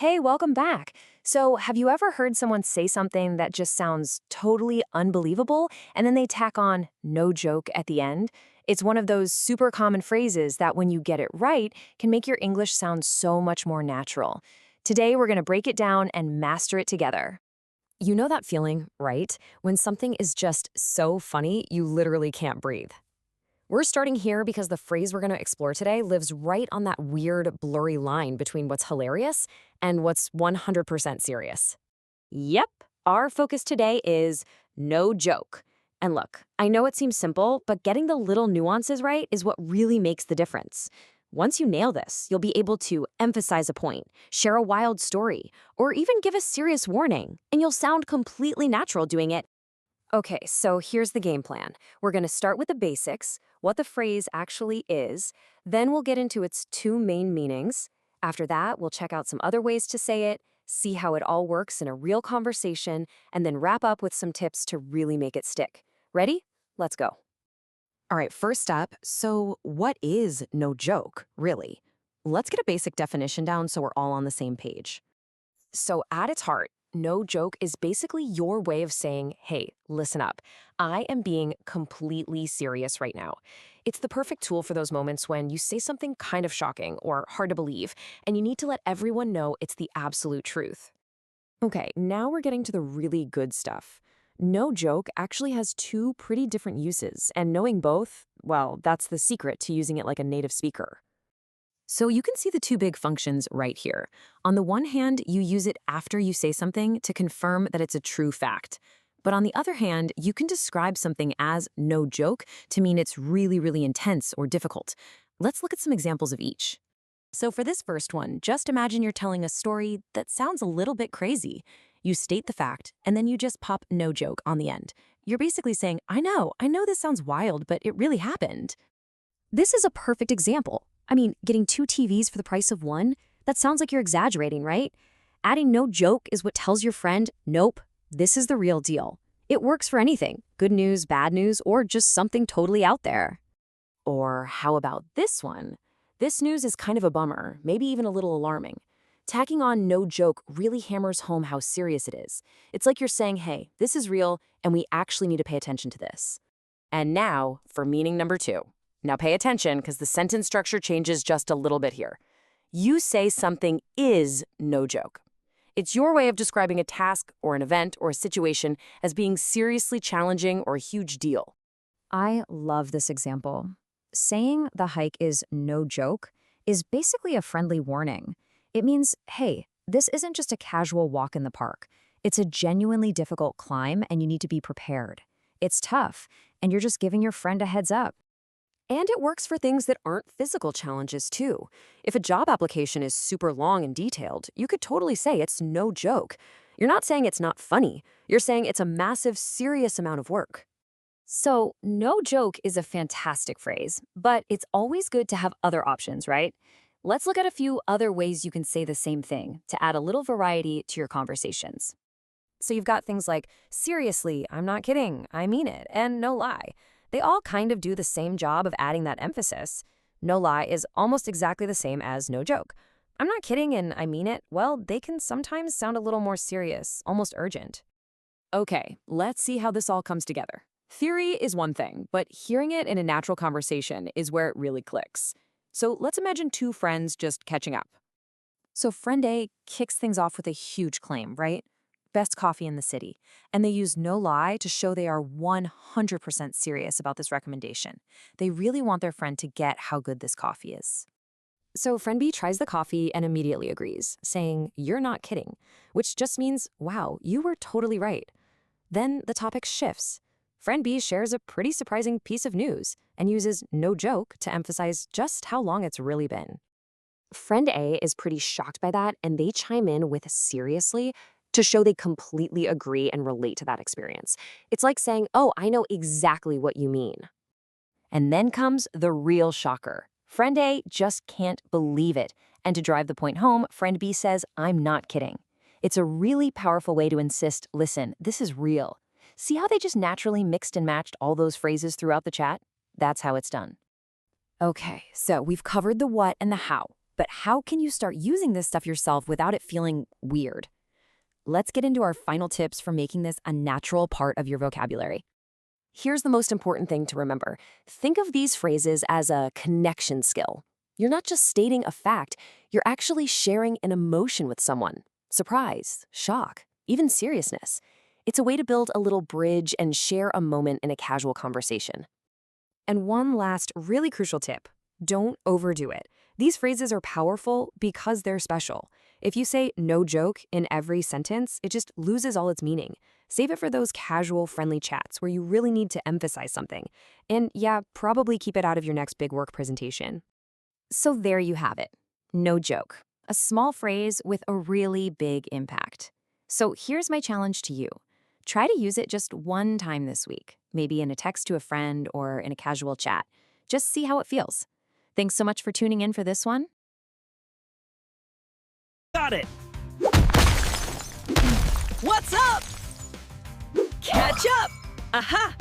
Hey, welcome back. So, have you ever heard someone say something that just sounds totally unbelievable and then they tack on no joke at the end? It's one of those super common phrases that when you get it right can make your English sound so much more natural. Today, we're going to break it down and master it together. You know that feeling, right? When something is just so funny, you literally can't breathe. We're starting here because the phrase we're going to explore today lives right on that weird, blurry line between what's hilarious and what's 100% serious. Yep, our focus today is no joke. And look, I know it seems simple, but getting the little nuances right is what really makes the difference. Once you nail this, you'll be able to emphasize a point, share a wild story, or even give a serious warning, and you'll sound completely natural doing it. Okay, so here's the game plan. We're going to start with the basics, what the phrase actually is, then we'll get into its two main meanings. After that, we'll check out some other ways to say it, see how it all works in a real conversation, and then wrap up with some tips to really make it stick. Ready? Let's go. All right, first up, so what is no joke, really? Let's get a basic definition down so we're all on the same page. So at its heart, no joke is basically your way of saying, hey, listen up. I am being completely serious right now. It's the perfect tool for those moments when you say something kind of shocking or hard to believe, and you need to let everyone know it's the absolute truth. Okay, now we're getting to the really good stuff. No joke actually has two pretty different uses, and knowing both, well, that's the secret to using it like a native speaker. So you can see the two big functions right here. On the one hand, you use it after you say something to confirm that it's a true fact. But on the other hand, you can describe something as no joke to mean it's really, really intense or difficult. Let's look at some examples of each. So for this first one, just imagine you're telling a story that sounds a little bit crazy. You state the fact, and then you just pop no joke on the end. You're basically saying, I know this sounds wild, but it really happened. This is a perfect example. I mean, getting two TVs for the price of one? That sounds like you're exaggerating, right? Adding no joke is what tells your friend, nope, this is the real deal. It works for anything, good news, bad news, or just something totally out there. Or how about this one? This news is kind of a bummer, maybe even a little alarming. Tacking on no joke really hammers home how serious it is. It's like you're saying, hey, this is real, and we actually need to pay attention to this. And now for meaning number two. Now pay attention because the sentence structure changes just a little bit here. You say something is no joke. It's your way of describing a task or an event or a situation as being seriously challenging or a huge deal. I love this example. Saying the hike is no joke is basically a friendly warning. It means, hey, this isn't just a casual walk in the park. It's a genuinely difficult climb and you need to be prepared. It's tough, and you're just giving your friend a heads up. And it works for things that aren't physical challenges, too. If a job application is super long and detailed, you could totally say it's no joke. You're not saying it's not funny. You're saying it's a massive, serious amount of work. So, no joke is a fantastic phrase, but it's always good to have other options, right? Let's look at a few other ways you can say the same thing to add a little variety to your conversations. So you've got things like, seriously, I'm not kidding, I mean it, and no lie. They all kind of do the same job of adding that emphasis. No lie is almost exactly the same as no joke. I'm not kidding and I mean it. Well, they can sometimes sound a little more serious, almost urgent. Okay, let's see how this all comes together. Theory is one thing, but hearing it in a natural conversation is where it really clicks. So let's imagine two friends just catching up. So friend A kicks things off with a huge claim, right? Best coffee in the city, and they use no lie to show they are 100% serious about this recommendation. They really want their friend to get how good this coffee is. So friend B tries the coffee and immediately agrees, saying, you're not kidding, which just means, wow, you were totally right. Then the topic shifts. Friend B shares a pretty surprising piece of news and uses no joke to emphasize just how long it's really been. Friend A is pretty shocked by that, and they chime in with seriously to show they completely agree and relate to that experience. It's like saying, oh, I know exactly what you mean. And then comes the real shocker. Friend A just can't believe it. And to drive the point home, friend B says, I'm not kidding. It's a really powerful way to insist, listen, this is real. See how they just naturally mixed and matched all those phrases throughout the chat? That's how it's done. Okay, so we've covered the what and the how. But how can you start using this stuff yourself without it feeling weird? Let's get into our final tips for making this a natural part of your vocabulary. Here's the most important thing to remember. Think of these phrases as a connection skill. You're not just stating a fact, you're actually sharing an emotion with someone. Surprise, shock, even seriousness. It's a way to build a little bridge and share a moment in a casual conversation. And one last really crucial tip. Don't overdo it. These phrases are powerful because they're special. If you say no joke in every sentence, it just loses all its meaning. Save it for those casual, friendly chats where you really need to emphasize something. And yeah, probably keep it out of your next big work presentation. So there you have it. No joke. A small phrase with a really big impact. So here's my challenge to you. Try to use it just one time this week, maybe in a text to a friend or in a casual chat. Just see how it feels. Thanks so much for tuning in for this one. Got it! What's up? Catch up! Aha!